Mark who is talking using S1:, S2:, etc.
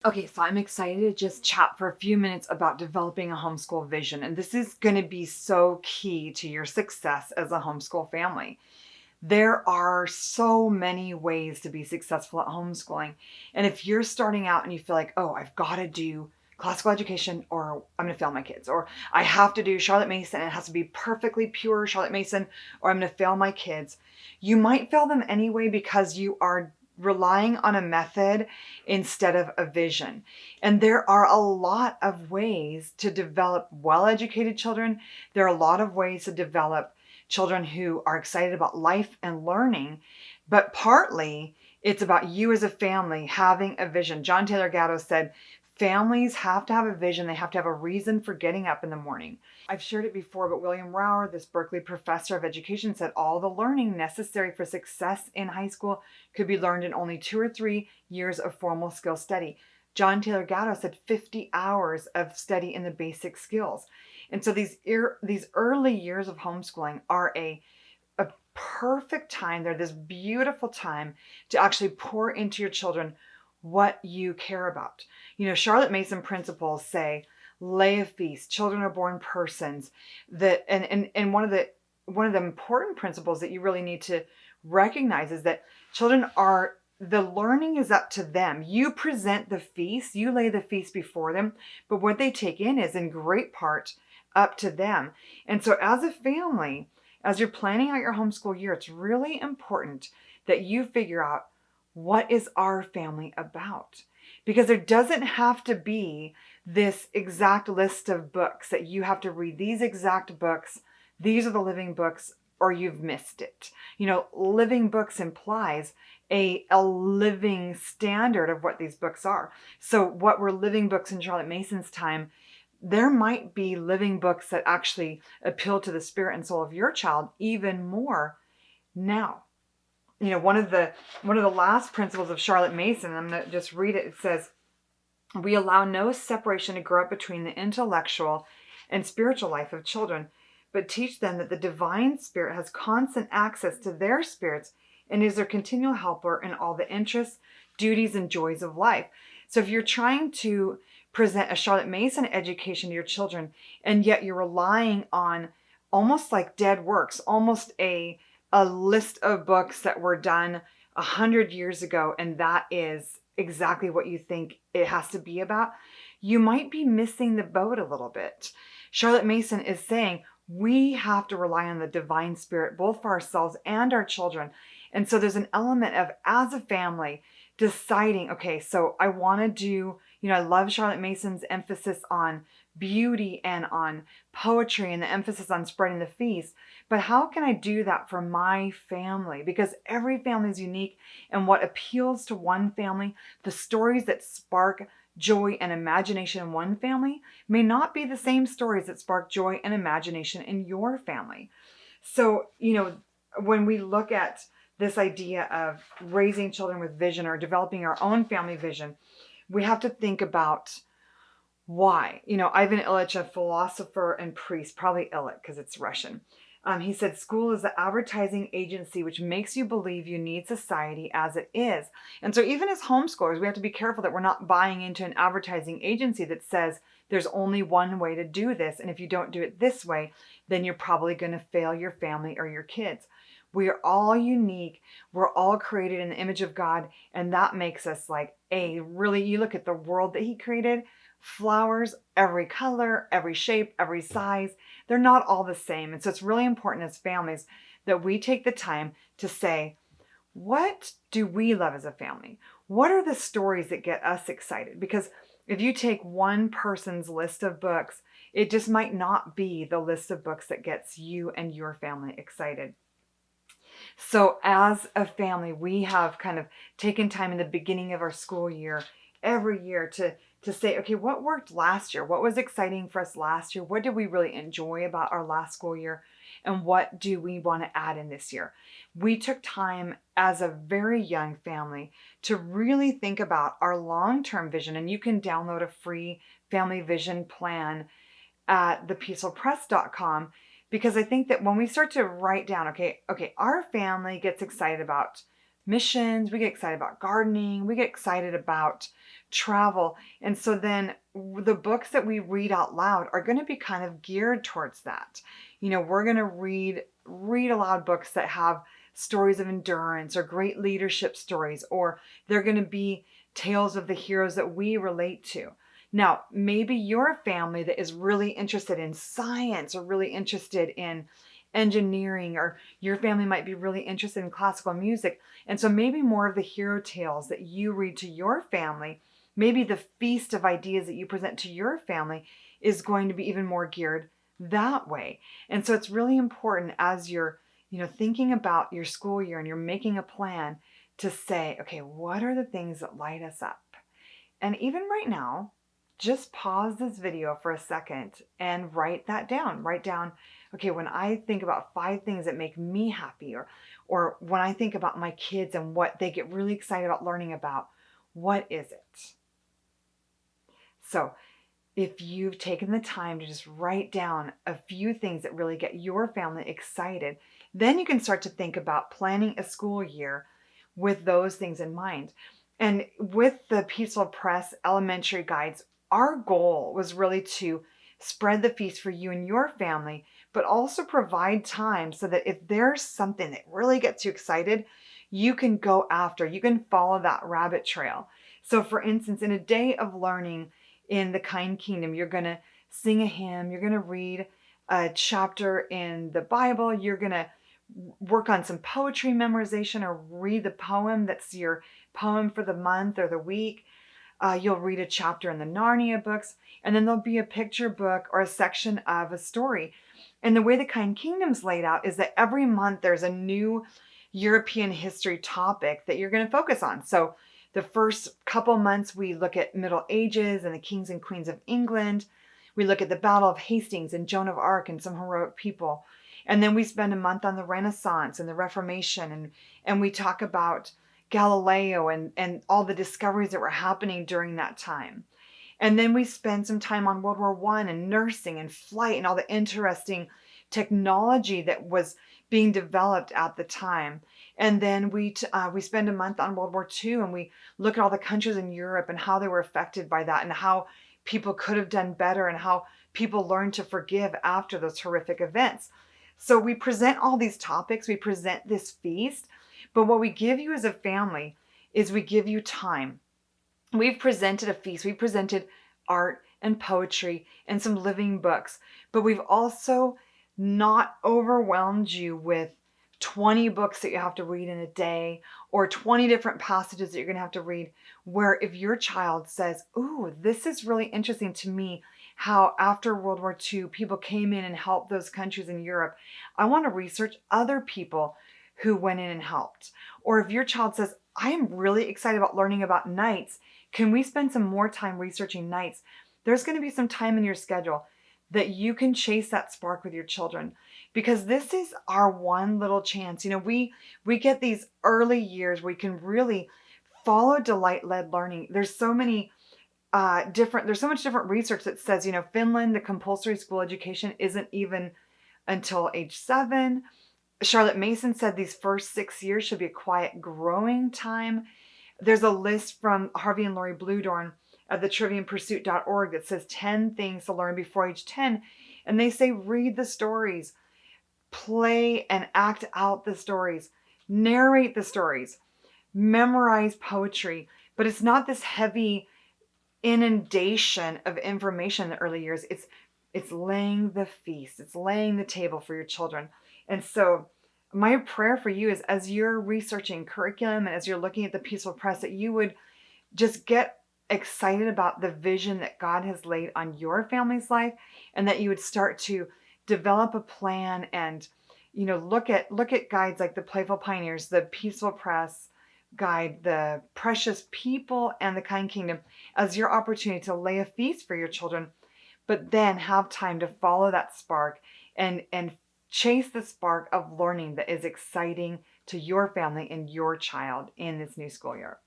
S1: Okay, so I'm excited to just chat for a few minutes about developing a homeschool vision. And this is going to be so key to your success as a homeschool family. There are so many ways to be successful at homeschooling. And if you're starting out and you feel like, oh, I've got to do classical education or I'm going to fail my kids, or I have to do Charlotte Mason and it has to be perfectly pure Charlotte Mason or I'm going to fail my kids, you might fail them anyway because you are relying on a method instead of a vision. And there are a lot of ways to develop well-educated children. There are a lot of ways to develop children who are excited about life and learning, but partly it's about you as a family having a vision. John Taylor Gatto said, families have to have a vision. They have to have a reason for getting up in the morning. I've shared it before, but William Rauer, this Berkeley professor of education, said all the learning necessary for success in high school could be learned in only 2 or 3 years of formal skill study. John Taylor Gatto said 50 hours of study in the basic skills. And so these early years of homeschooling are a perfect time. They're this beautiful time to actually pour into your children what you care about. Charlotte Mason principles say, lay a feast, children are born persons. And one of the important principles that you really need to recognize is that children are, the learning is up to them. You present the feast, you lay the feast before them, but what they take in is in great part up to them. And so as a family, as you're planning out your homeschool year, it's really important that you figure out, what is our family about? Because there doesn't have to be this exact list of books that you have to read. These exact books, these are the living books, or you've missed it. Living books implies a living standard of what these books are. So what were living books in Charlotte Mason's time, there might be living books that actually appeal to the spirit and soul of your child even more now. One of the last principles of Charlotte Mason, I'm going to just read it. It says, we allow no separation to grow up between the intellectual and spiritual life of children, but teach them that the divine spirit has constant access to their spirits and is their continual helper in all the interests, duties, and joys of life. So if you're trying to present a Charlotte Mason education to your children, and yet you're relying on almost like dead works, almost a list of books that were done 100 years ago, and that is exactly what you think it has to be about, you might be missing the boat a little bit. Charlotte Mason is saying we have to rely on the divine spirit, both for ourselves and our children. And so there's an element of, as a family, deciding, okay, so I want to do, I love Charlotte Mason's emphasis on beauty and on poetry and the emphasis on spreading the feast. But how can I do that for my family? Because every family is unique, and what appeals to one family, the stories that spark joy and imagination in one family may not be the same stories that spark joy and imagination in your family. So, when we look at this idea of raising children with vision or developing our own family vision, we have to think about why. Ivan Illich, a philosopher and priest, probably Illich because it's Russian, he said, school is the advertising agency which makes you believe you need society as it is. And so even as homeschoolers, we have to be careful that we're not buying into an advertising agency that says there's only one way to do this. And if you don't do it this way, then you're probably going to fail your family or your kids. We are all unique. We're all created in the image of God. And that makes us you look at the world that he created, flowers, every color, every shape, every size, they're not all the same. And so it's really important as families that we take the time to say, what do we love as a family? What are the stories that get us excited? Because if you take one person's list of books, it just might not be the list of books that gets you and your family excited. So as a family, we have kind of taken time in the beginning of our school year, every year, to say, okay, what worked last year? What was exciting for us last year? What did we really enjoy about our last school year? And what do we want to add in this year? We took time as a very young family to really think about our long-term vision. And you can download a free family vision plan at thepeacefulpress.com, because I think that when we start to write down, okay, our family gets excited about missions, we get excited about gardening, we get excited about travel. And so then the books that we read out loud are going to be kind of geared towards that. We're going to read aloud books that have stories of endurance or great leadership stories, or they're going to be tales of the heroes that we relate to. Now, maybe you're a family that is really interested in science or really interested in engineering, or your family might be really interested in classical music. And so maybe more of the hero tales that you read to your family, maybe the feast of ideas that you present to your family is going to be even more geared that way. And so it's really important as you're, thinking about your school year and you're making a plan to say, okay, what are the things that light us up? And even right now, just pause this video for a second and write that down. Write down, okay, when I think about 5 things that make me happy, or when I think about my kids and what they get really excited about learning about, what is it? So if you've taken the time to just write down a few things that really get your family excited, then you can start to think about planning a school year with those things in mind. And with the Peaceful Press elementary guides, our goal was really to spread the feast for you and your family, but also provide time so that if there's something that really gets you excited, you can go after, you can follow that rabbit trail. So for instance, in a day of learning in the Kind Kingdom, you're going to sing a hymn, you're going to read a chapter in the Bible, you're going to work on some poetry memorization or read the poem that's your poem for the month or the week. You'll read a chapter in the Narnia books, and then there'll be a picture book or a section of a story. And the way the Kind Kingdom's laid out is that every month there's a new European history topic that you're going to focus on. So the first couple months we look at Middle Ages and the kings and queens of England. We look at the Battle of Hastings and Joan of Arc and some heroic people. And then we spend a month on the Renaissance and the Reformation, and we talk about Galileo and all the discoveries that were happening during that time. And then we spend some time on World War I and nursing and flight and all the interesting technology that was being developed at the time. And then we spend a month on World War II, and we look at all the countries in Europe and how they were affected by that and how people could have done better and how people learned to forgive after those horrific events. So we present all these topics, we present this feast, but what we give you as a family is we give you time. We've presented a feast, we've presented art and poetry and some living books, but we've also not overwhelmed you with 20 books that you have to read in a day or 20 different passages that you're going to have to read, where if your child says, ooh, this is really interesting to me, how after World War II, people came in and helped those countries in Europe. I want to research other people who went in and helped. Or if your child says, I am really excited about learning about knights, can we spend some more time researching knights? There's going to be some time in your schedule that you can chase that spark with your children, because this is our one little chance. We get these early years where we can really follow delight-led learning. There's so much different research that says, Finland, the compulsory school education isn't even until age 7. Charlotte Mason said these first 6 years should be a quiet growing time. There's a list from Harvey and Lori Bluedorn at the triviumpursuit.org that says 10 things to learn before age 10. And they say, read the stories, play and act out the stories, narrate the stories, memorize poetry. But it's not this heavy inundation of information in the early years. It's laying the feast. It's laying the table for your children. And so my prayer for you is, as you're researching curriculum and as you're looking at the Peaceful Press, that you would just get excited about the vision that God has laid on your family's life, and that you would start to develop a plan and look at guides like the Playful Pioneers, the Peaceful Press guide, the Precious People, and the Kind Kingdom as your opportunity to lay a feast for your children, but then have time to follow that spark and chase the spark of learning that is exciting to your family and your child in this new school year.